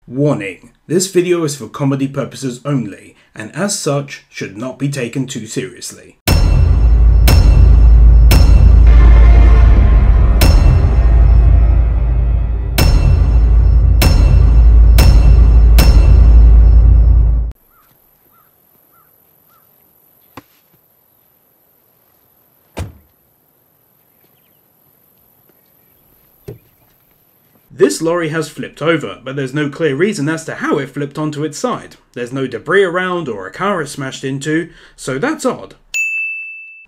Warning, this video is for comedy purposes only, and as such, should not be taken too seriously. This lorry has flipped over, but there's no clear reason as to how it flipped onto its side. There's no debris around or a car it smashed into, so that's odd.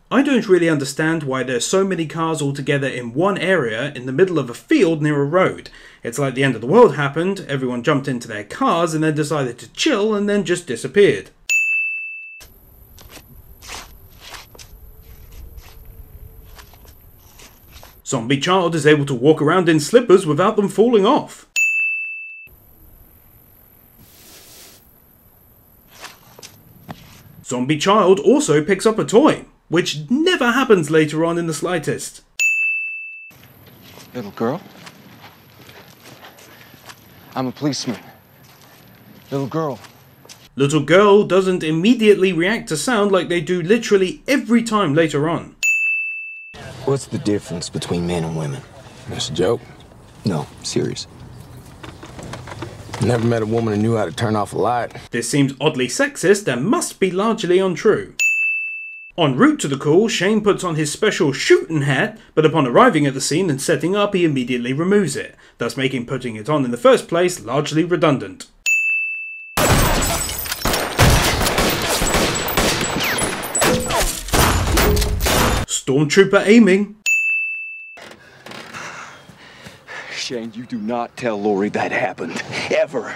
I don't really understand why there's so many cars all together in one area in the middle of a field near a road. It's like the end of the world happened, everyone jumped into their cars and then decided to chill and then just disappeared. Zombie Child is able to walk around in slippers without them falling off. Zombie Child also picks up a toy, which never happens later on in the slightest. Little girl? I'm a policeman. Little girl. Little girl doesn't immediately react to sound like they do literally every time later on. What's the difference between men and women? That's a joke. No, serious. Never met a woman who knew how to turn off a light. This seems oddly sexist and must be largely untrue. En route to the call, Shane puts on his special shooting hat, but upon arriving at the scene and setting up, he immediately removes it, thus making putting it on in the first place largely redundant. Stormtrooper aiming. Shane, you do not tell Lori that happened. Ever.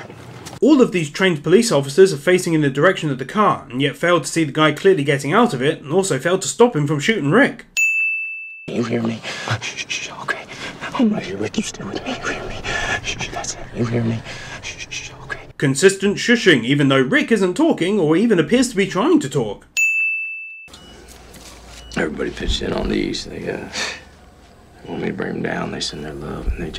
All of these trained police officers are facing in the direction of the car, and yet failed to see the guy clearly getting out of it, and also failed to stop him from shooting Rick. You hear me? Shh, okay. I'm right here, Rick. You stay with me. You hear me? Shh, that's it. You hear me? Shh, okay. Consistent shushing, even though Rick isn't talking, or even appears to be trying to talk. Everybody pitched in on these. They want me to bring them down. They send their love, and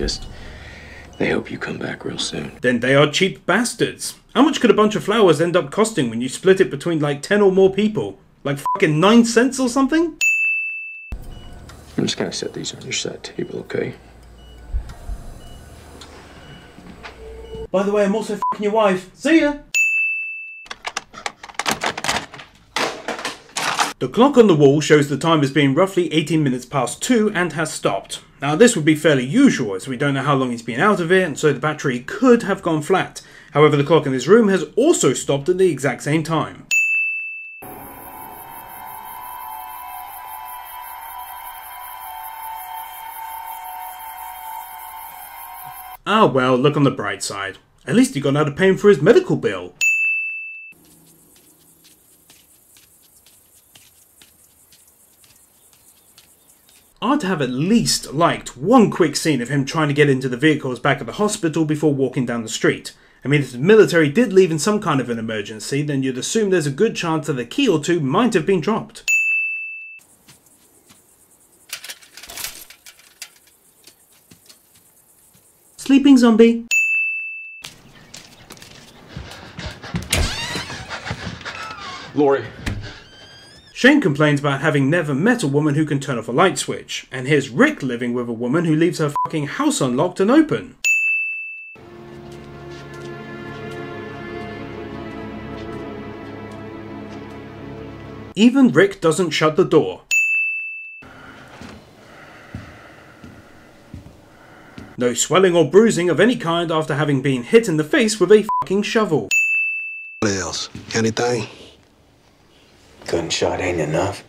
they hope you come back real soon. Then they are cheap bastards. How much could a bunch of flowers end up costing when you split it between like 10 or more people? Like fucking 9 cents or something? I'm just gonna set these on your side table, okay? By the way, I'm also fucking your wife. See ya! The clock on the wall shows the time as being roughly 18 minutes past 2 and has stopped. Now this would be fairly usual as we don't know how long he's been out of it and so the battery could have gone flat. However, the clock in this room has also stopped at the exact same time. Ah well, look on the bright side. At least he got out of paying for his medical bill. I'd have at least liked one quick scene of him trying to get into the vehicles back at the hospital before walking down the street. I mean, if the military did leave in some kind of an emergency, then you'd assume there's a good chance that a key or two might have been dropped. Sleeping zombie. Lori. Shane complains about having never met a woman who can turn off a light switch, and here's Rick living with a woman who leaves her fucking house unlocked and open. Even Rick doesn't shut the door. No swelling or bruising of any kind after having been hit in the face with a fucking shovel. What else? Anything? Gunshot ain't enough.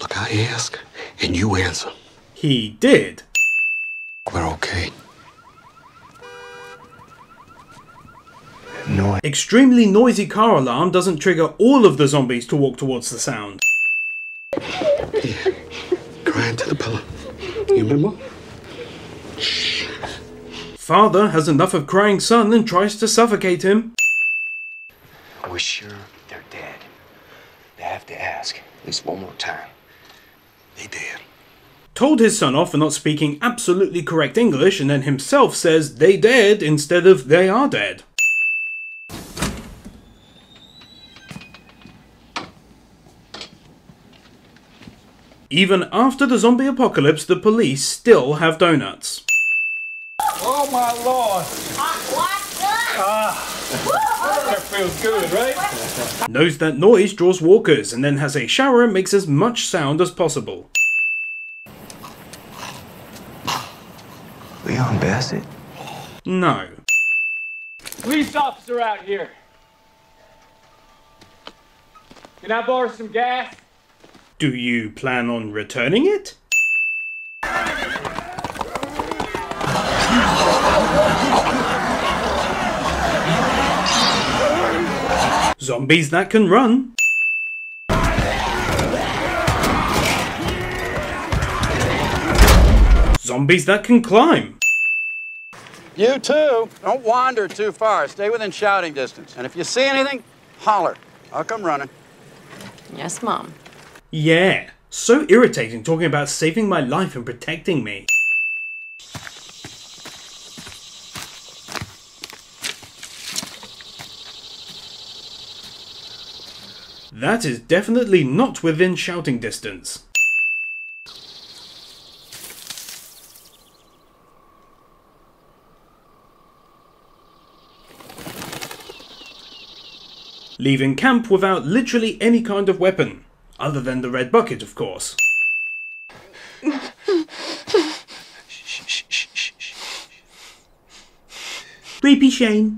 Look, I ask, and you answer. He did. We're okay. No. Extremely noisy car alarm doesn't trigger all of the zombies to walk towards the sound. Yeah. Crying to the pillow. You remember? Shh. Father has enough of crying son and tries to suffocate him. We're sure they're dead. They have to ask at least one more time. They did. told his son off for not speaking absolutely correct English, and then himself says they dead instead of they are dead. Even after the zombie apocalypse, the police still have donuts. Oh my lord! That feels good, right? Knows that noise draws walkers, and then has a shower and makes as much sound as possible. Leon Bassett? No. Police officer out here. Can I borrow some gas? Do you plan on returning it? Zombies that can run. Zombies that can climb. You too. Don't wander too far. Stay within shouting distance. And if you see anything, holler. I'll come running. Yes, Mom. Yeah, so irritating talking about saving my life and protecting me. That is definitely not within shouting distance. Leaving camp without literally any kind of weapon. Other than the red bucket, of course. Creepy Shane.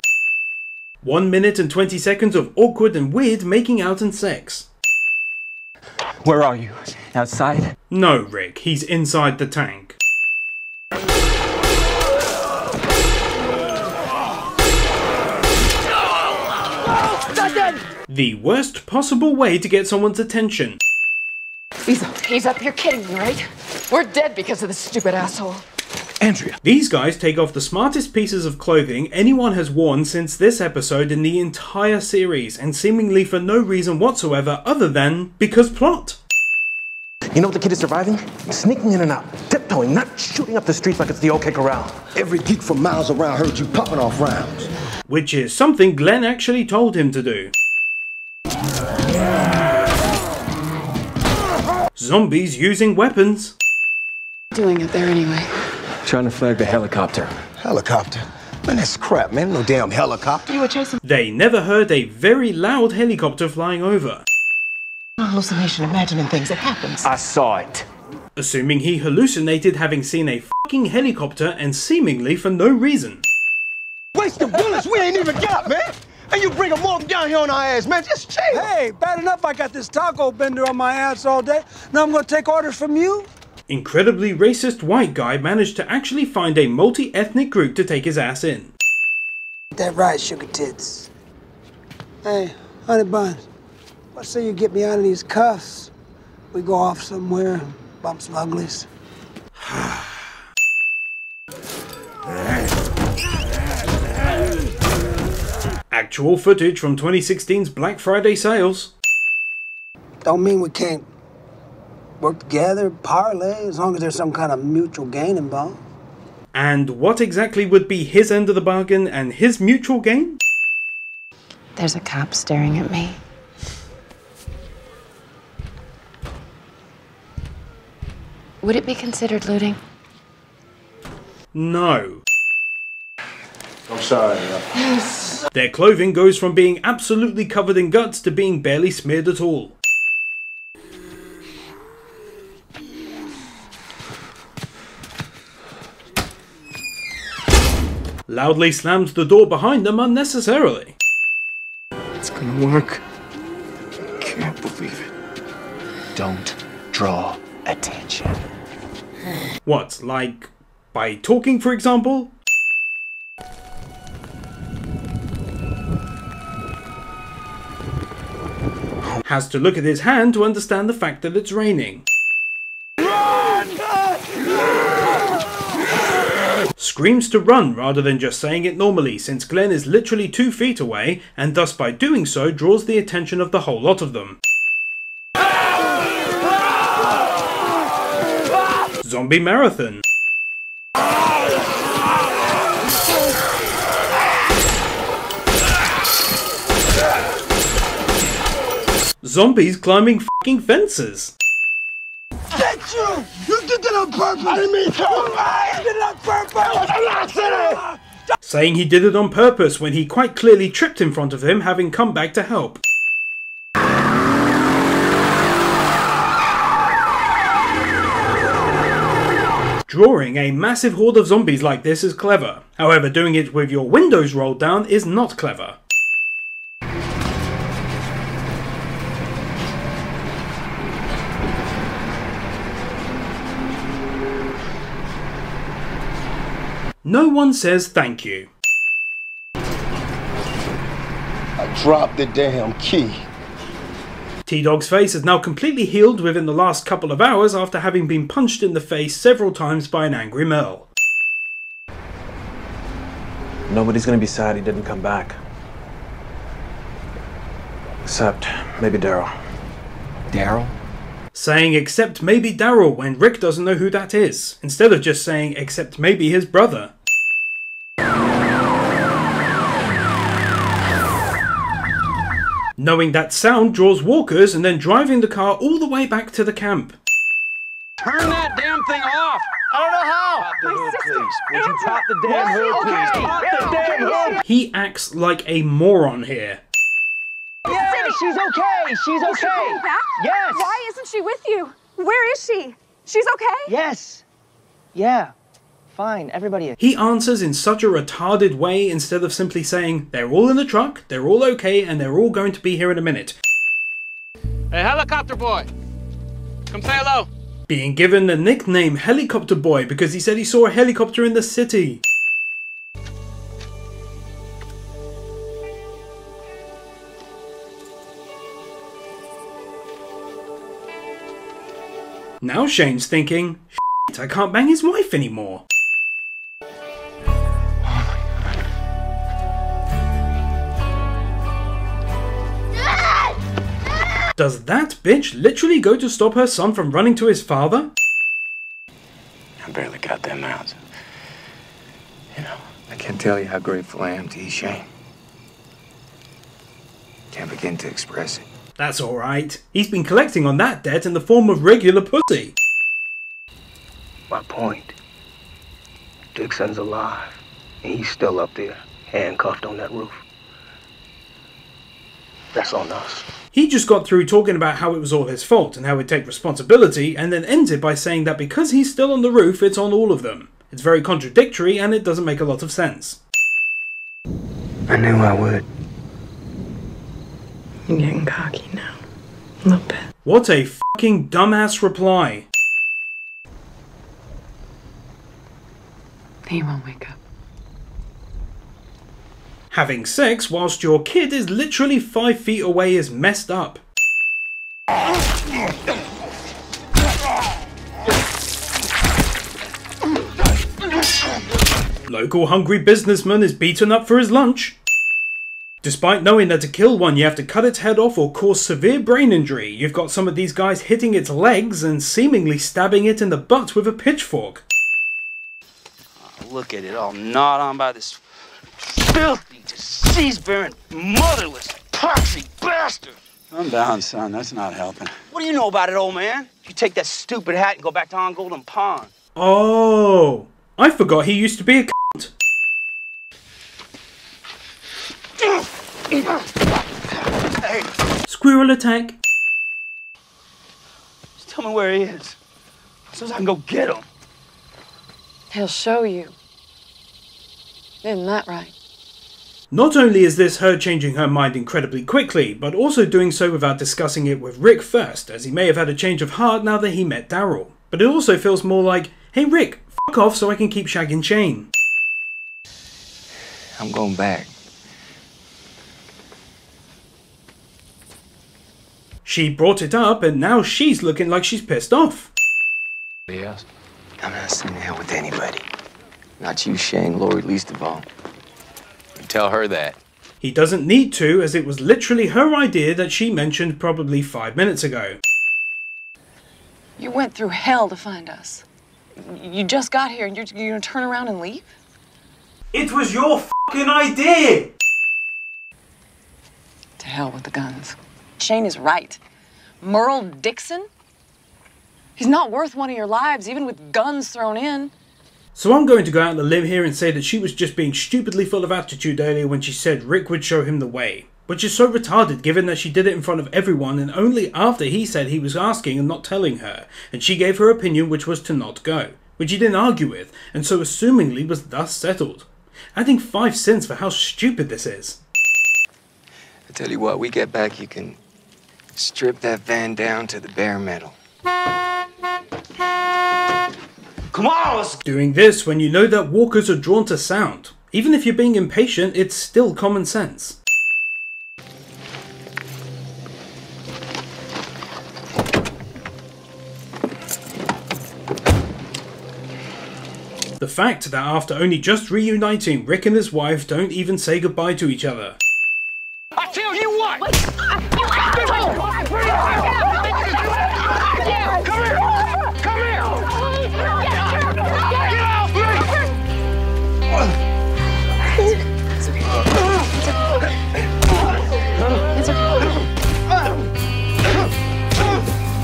1 minute and 20 seconds of awkward and weird making out and sex. Where are you? Outside? No, Rick, he's inside the tank. The worst possible way to get someone's attention. He's up. You're kidding me, right? We're dead because of this stupid asshole. Andrea. These guys take off the smartest pieces of clothing anyone has worn since this episode in the entire series, and seemingly for no reason whatsoever other than because plot. You know what the kid is surviving? Sneaking in and out, tiptoeing, not shooting up the streets like it's the OK Corral. Every geek from miles around heard you popping off rounds. Which is something Glenn actually told him to do. Zombies using weapons. Doing it there anyway. Trying to flag the helicopter. Helicopter? Man, that's crap, man. No damn helicopter. You were chasing They never heard a very loud helicopter flying over. a hallucination, imagining things. It happens. I saw it. Assuming he hallucinated having seen a fucking helicopter and seemingly for no reason. Wasting bullets we ain't even got, man. And you bring a morgue down here on our ass, man. Just chill. Hey, bad enough I got this taco bender on my ass all day. Now I'm gonna take orders from you? Incredibly racist white guy managed to actually find a multi-ethnic group to take his ass in. That right, sugar tits. Hey, honey buns, what say you get me out of these cuffs? We go off somewhere, bump some uglies. Actual footage from 2016's Black Friday sales. Don't mean we can't work together, parlay, as long as there's some kind of mutual gain involved. And what exactly would be his end of the bargain and his mutual gain? There's a cop staring at me. Would it be considered looting? No. I'm sorry, Their clothing goes from being absolutely covered in guts to being barely smeared at all. Loudly slams the door behind them unnecessarily. It's gonna work. Can't believe it. Don't draw attention. What, like by talking, for example? Has to look at his hand to understand the fact that it's raining. Screams to run rather than just saying it normally, since Glenn is literally 2 feet away, and thus by doing so draws the attention of the whole lot of them. Zombie Marathon. Zombies climbing f***ing fences. That's you! You did that on purpose! I didn't mean to! You did it on purpose! I'm not saying it! Saying he did it on purpose when he quite clearly tripped in front of him, having come back to help. Drawing a massive horde of zombies like this is clever. However, doing it with your windows rolled down is not clever. No one says thank you. I dropped the damn key. T-Dog's face is now completely healed within the last couple of hours after having been punched in the face several times by an angry Merle. Nobody's gonna be sad he didn't come back. Except maybe Daryl. Daryl? Saying except maybe Daryl when Rick doesn't know who that is, instead of just saying except maybe his brother. Knowing that sound draws walkers and then driving the car all the way back to the camp. Turn that damn thing off! I don't know how! Pop the hood, please. Would you pop the damn hood, please? Pop the damn hood! He acts like a moron here. Yeah, she's okay! She's okay! Yes! Why isn't she with you? Where is she? She's okay? Yes. Yeah. Fine. Everybody is. He answers in such a retarded way instead of simply saying, they're all in the truck, they're all okay, and they're all going to be here in a minute. Hey, helicopter boy. Come say hello. Being given the nickname Helicopter Boy because he said he saw a helicopter in the city. Now Shane's thinking, shit, I can't bang his wife anymore. Does that bitch literally go to stop her son from running to his father? I barely got them out. You know, I can't tell you how grateful I am to you, Shane. Can't begin to express it. That's alright. He's been collecting on that debt in the form of regular pussy. My point. Dixon's alive, and he's still up there, handcuffed on that roof. That's on us. He just got through talking about how it was all his fault and how he'd take responsibility, and then ends it by saying that because he's still on the roof, it's on all of them. It's very contradictory and it doesn't make a lot of sense. I knew I would. You're getting cocky now. A little bit. What a fucking dumbass reply. He won't wake up. Having sex whilst your kid is literally 5 feet away is messed up. Local hungry businessman is beaten up for his lunch. Despite knowing that to kill one you have to cut its head off or cause severe brain injury, you've got some of these guys hitting its legs and seemingly stabbing it in the butt with a pitchfork. Look at it, all gnawed on by this filthy, disease-bearing, motherless, poxy bastard. Calm down, son. That's not helping. What do you know about it, old man? You take that stupid hat and go back to on Golden Pond. Oh, I forgot he used to be a cunt. Hey. Squirrel attack. Just tell me where he is, so I can go get him. He'll show you. Isn't that right? Not only is this her changing her mind incredibly quickly, but also doing so without discussing it with Rick first, as he may have had a change of heart now that he met Daryl. But it also feels more like, hey Rick, fuck off so I can keep shagging Shane. I'm going back. She brought it up and now she's looking like she's pissed off. Yes. I'm not sitting here with anybody. Not you, Shane, Lori, least of all. Tell her that. He doesn't need to, as it was literally her idea that she mentioned probably 5 minutes ago. You went through hell to find us. You just got here and you're gonna turn around and leave? It was your fucking idea! To hell with the guns. Shane is right. Merle Dixon? He's not worth one of your lives, even with guns thrown in. So I'm going to go out on a limb here and say that she was just being stupidly full of attitude earlier when she said Rick would show him the way. Which is so retarded given that she did it in front of everyone and only after he said he was asking and not telling her, and she gave her opinion, which was to not go, which he didn't argue with, and so assumingly was thus settled. Adding 5 cents for how stupid this is. I tell you what, we get back, you can strip that van down to the bare metal. Come on, let's... Doing this when you know that walkers are drawn to sound. Even if you're being impatient, it's still common sense. The fact that after only just reuniting, Rick and his wife don't even say goodbye to each other. I tell you what! Come here! Come here! Get off me!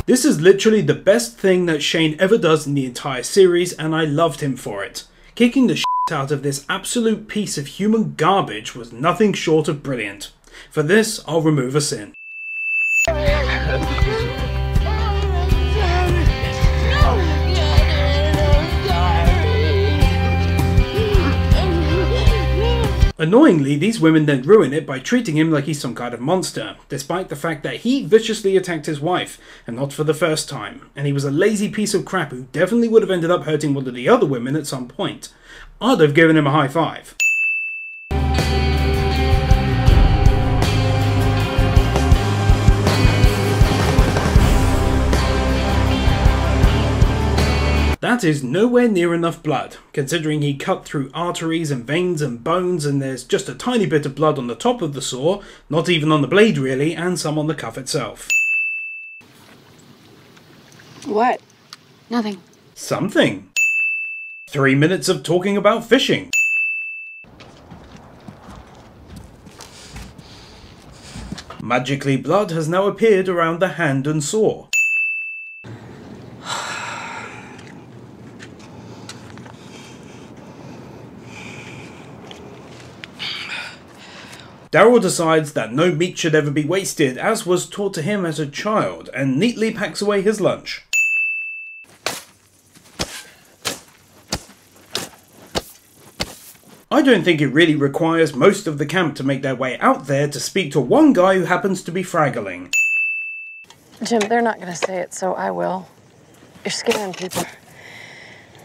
This is literally the best thing that Shane ever does in the entire series, and I loved him for it. Kicking the shit out of this absolute piece of human garbage was nothing short of brilliant. For this, I'll remove a sin. Annoyingly, these women then ruin it by treating him like he's some kind of monster, despite the fact that he viciously attacked his wife, and not for the first time, and he was a lazy piece of crap who definitely would have ended up hurting one of the other women at some point. I'd have given him a high five. That is nowhere near enough blood, considering he cut through arteries and veins and bones, and there's just a tiny bit of blood on the top of the saw, not even on the blade really, and some on the cuff itself. What? Nothing. Something. 3 minutes of talking about fishing. Magically, blood has now appeared around the hand and saw. Daryl decides that no meat should ever be wasted, as was taught to him as a child, and neatly packs away his lunch. I don't think it really requires most of the camp to make their way out there to speak to one guy who happens to be fraggling. Jim, they're not going to say it, so I will. You're scaring people.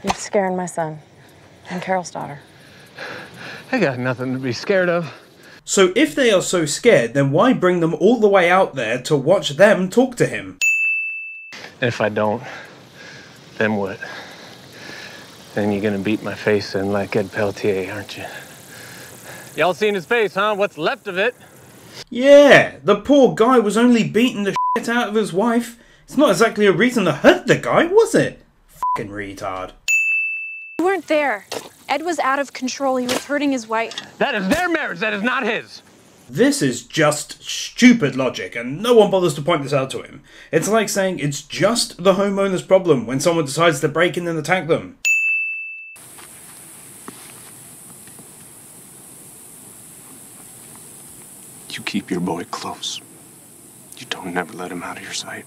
You're scaring my son and Carol's daughter. I got nothing to be scared of. So if they are so scared, then why bring them all the way out there to watch them talk to him? And if I don't, then what? Then you're gonna beat my face in like Ed Peltier, aren't you? Y'all seen his face, huh? What's left of it? Yeah, the poor guy was only beating the shit out of his wife. It's not exactly a reason to hurt the guy, was it? Fucking retard. You weren't there. Ed was out of control. He was hurting his wife. That is their marriage, that is not his. This is just stupid logic, and no one bothers to point this out to him. It's like saying it's just the homeowner's problem when someone decides to break in and attack them. You keep your boy close. You don't never let him out of your sight.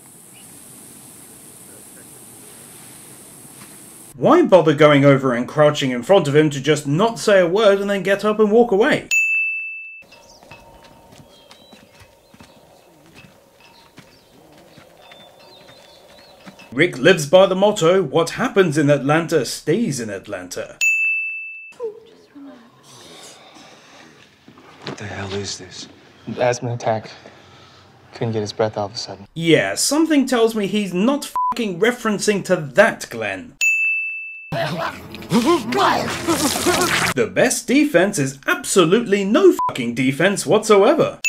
Why bother going over and crouching in front of him to just not say a word and then get up and walk away? Rick lives by the motto, what happens in Atlanta stays in Atlanta. What the hell is this? Asthma attack. Couldn't get his breath all of a sudden. Yeah, something tells me he's not fucking referencing to that, Glenn. The best defense is absolutely no fucking defense whatsoever.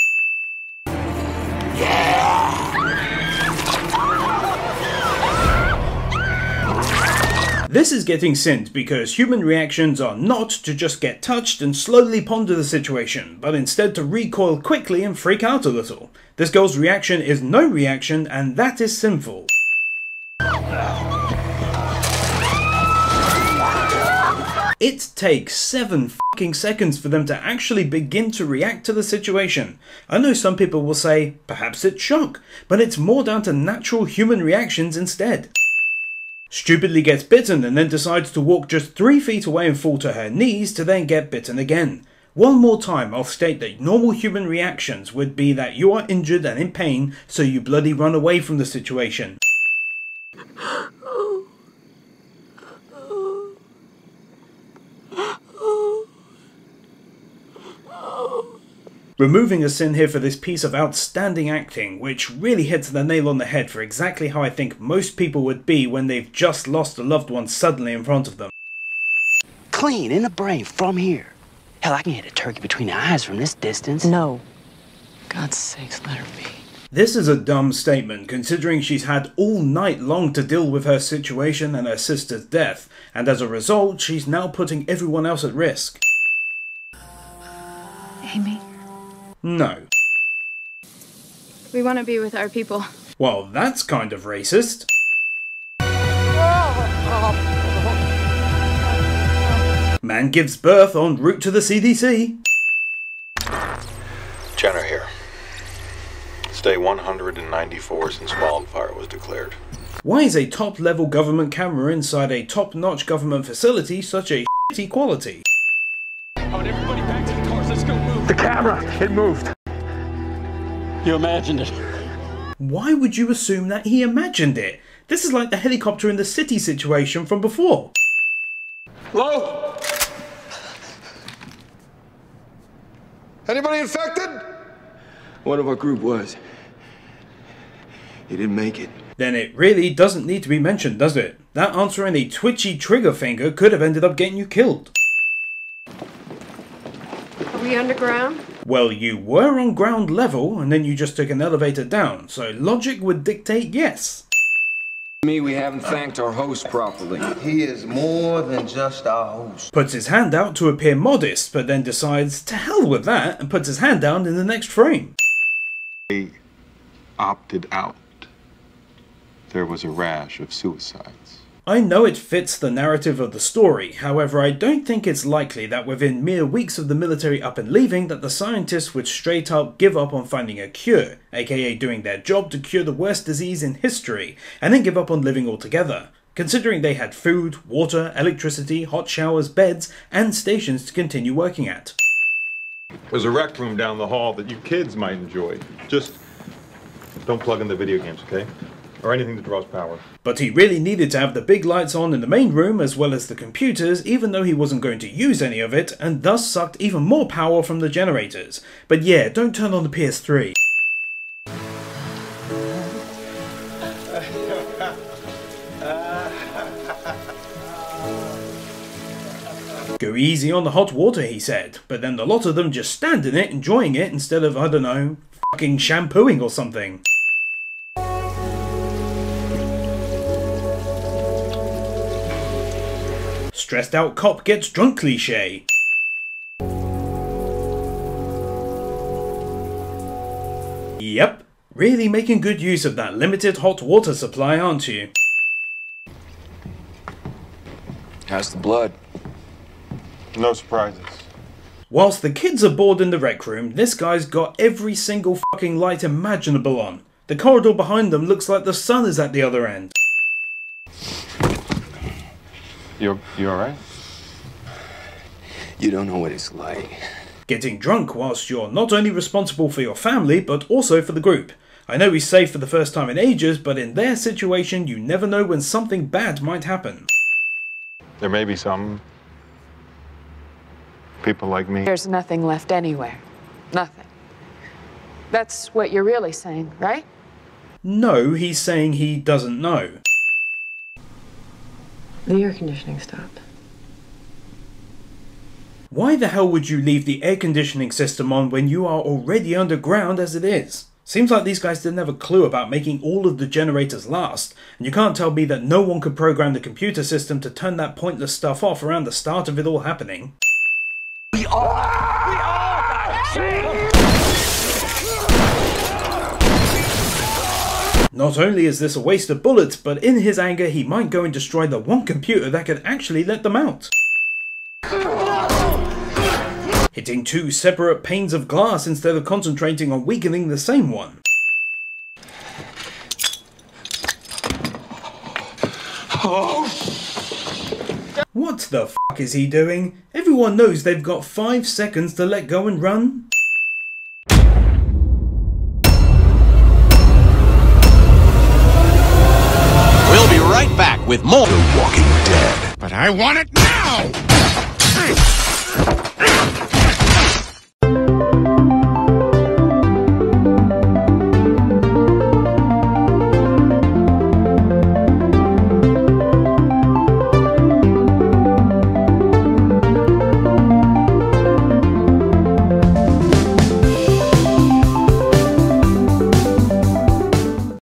This is getting synced because human reactions are not to just get touched and slowly ponder the situation, but instead to recoil quickly and freak out a little. This girl's reaction is no reaction, and that is sinful. It takes 7 fucking seconds for them to actually begin to react to the situation. I know some people will say, perhaps it's shock, but it's more down to natural human reactions instead. Stupidly gets bitten and then decides to walk just 3 feet away and fall to her knees to then get bitten again. One more time, I'll state that normal human reactions would be that you are injured and in pain, so you bloody run away from the situation. Removing a sin here for this piece of outstanding acting, which really hits the nail on the head for exactly how I think most people would be when they've just lost a loved one suddenly in front of them. Clean in the brain from here. Hell, I can hit a turkey between the eyes from this distance. No. God's sakes, let her be. This is a dumb statement, considering she's had all night long to deal with her situation and her sister's death, and as a result, she's now putting everyone else at risk. Amy, No. we want to be with our people. Well, that's kind of racist. Man gives birth en route to the CDC. Jenner here. It's day 194 since wildfire was declared. Why is a top-level government camera inside a top-notch government facility such a shitty quality? Everybody back to the cars, let's go move. The camera, it moved. You imagined it. Why would you assume that he imagined it? This is like the helicopter in the city situation from before. Hello? Anybody infected? One of our group was. He didn't make it. Then it really doesn't need to be mentioned, does it? That answer and a twitchy trigger finger could have ended up getting you killed. Are we underground? Well, you were on ground level and then you just took an elevator down, so logic would dictate yes. We haven't thanked our host properly. He is more than just our host. Puts his hand out to appear modest, but then decides to hell with that and puts his hand down in the next frame. They opted out. There was a rash of suicides. I know it fits the narrative of the story, however I don't think it's likely that within mere weeks of the military up and leaving that the scientists would straight up give up on finding a cure, aka doing their job to cure the worst disease in history, and then give up on living altogether, considering they had food, water, electricity, hot showers, beds, and stations to continue working at. There's a rec room down the hall that you kids might enjoy. Just don't plug in the video games, okay? Or anything that draws power. But he really needed to have the big lights on in the main room as well as the computers, even though he wasn't going to use any of it, and thus sucked even more power from the generators. But yeah, don't turn on the PS3. Go easy on the hot water, he said, but then a lot of them just stand in it enjoying it instead of, I don't know, fucking shampooing or something. Stressed out cop gets drunk cliché. Yep, really making good use of that limited hot water supply, aren't you? How's the blood? No surprises. Whilst the kids are bored in the rec room, this guy's got every single fucking light imaginable on. The corridor behind them looks like the sun is at the other end. You alright? You don't know what it's like. Getting drunk whilst you're not only responsible for your family, but also for the group. I know he's safe for the first time in ages, but in their situation, you never know when something bad might happen. There may be some people like me. There's nothing left anywhere. Nothing. That's what you're really saying, right? No, he's saying he doesn't know. The air conditioning stopped. Why the hell would you leave the air conditioning system on when you are already underground as it is? Seems like these guys didn't have a clue about making all of the generators last, and you can't tell me that no one could program the computer system to turn that pointless stuff off around the start of it all happening. We all got shit. Not only is this a waste of bullets, but in his anger he might go and destroy the one computer that could actually let them out. Hitting two separate panes of glass instead of concentrating on weakening the same one. What the fuck is he doing? Everyone knows they've got 5 seconds to let go and run. We'll be right back with more The Walking Dead. But I want it now!